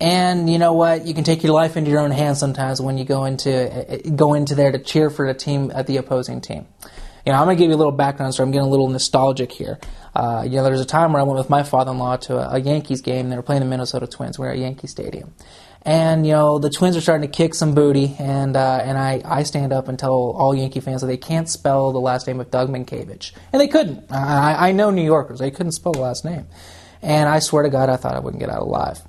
And you know what? You can take your life into your own hands sometimes when you go into there to cheer for the opposing team. I'm going to give you a little background, so I'm getting a little nostalgic here. There was a time where I went with my father-in-law to a Yankees game. They were playing the Minnesota Twins. We were at Yankee Stadium. And, the Twins are starting to kick some booty, and I stand up and tell all Yankee fans that they can't spell the last name of Doug Minkiewicz. And they couldn't. I know New Yorkers. They couldn't spell the last name. And I swear to God, I thought I wouldn't get out alive.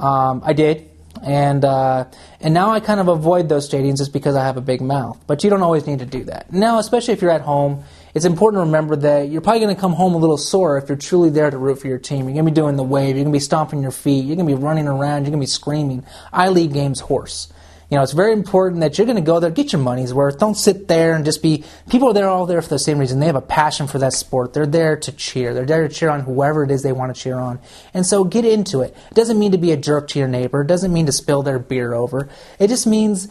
I did. And now I kind of avoid those stadiums just because I have a big mouth. But you don't always need to do that. Now, especially if you're at home, it's important to remember that you're probably going to come home a little sore if you're truly there to root for your team. You're going to be doing the wave. You're going to be stomping your feet. You're going to be running around. You're going to be screaming. I lead games hoarse. It's very important that you're going to go there, get your money's worth. Don't sit there and just be... People are there all there for the same reason. They have a passion for that sport. They're there to cheer. They're there to cheer on whoever it is they want to cheer on. And so get into it. It doesn't mean to be a jerk to your neighbor. It doesn't mean to spill their beer over. It just means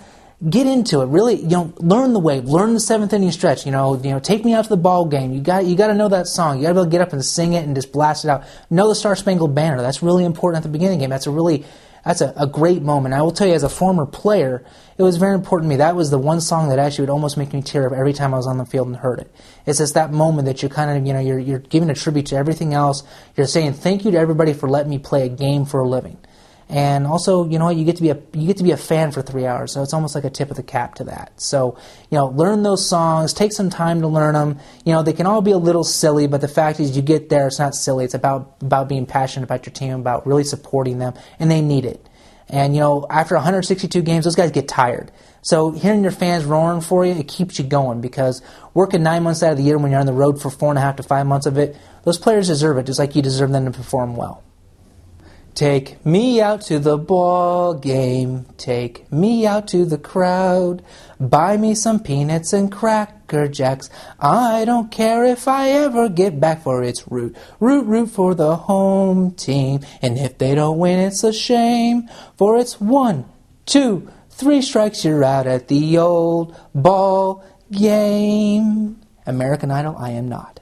get into it. Really, learn the wave. Learn the seventh inning stretch. Take me out to the ball game. You got to know that song. You got to be able to get up and sing it and just blast it out. Know the Star Spangled Banner. That's really important at the beginning of the game. That's a great moment. I will tell you, as a former player, it was very important to me. That was the one song that actually would almost make me tear up every time I was on the field and heard it. It's just that moment that you're kind of, you're giving a tribute to everything else. You're saying thank you to everybody for letting me play a game for a living. And also, you get to be a fan for 3 hours, so it's almost like a tip of the cap to that. So, learn those songs, take some time to learn them. They can all be a little silly, but the fact is you get there, it's not silly. It's about being passionate about your team, about really supporting them, and they need it. And, after 162 games, those guys get tired. So hearing your fans roaring for you, it keeps you going, because working 9 months out of the year when you're on the road for 4.5 to 5 months of it, those players deserve it, just like you deserve them to perform well. Take me out to the ball game, take me out to the crowd, buy me some peanuts and Cracker Jacks, I don't care if I ever get back, for it's root for the home team, and if they don't win it's a shame, for it's 1, 2, 3 strikes, you're out at the old ball game. American Idol, I am not.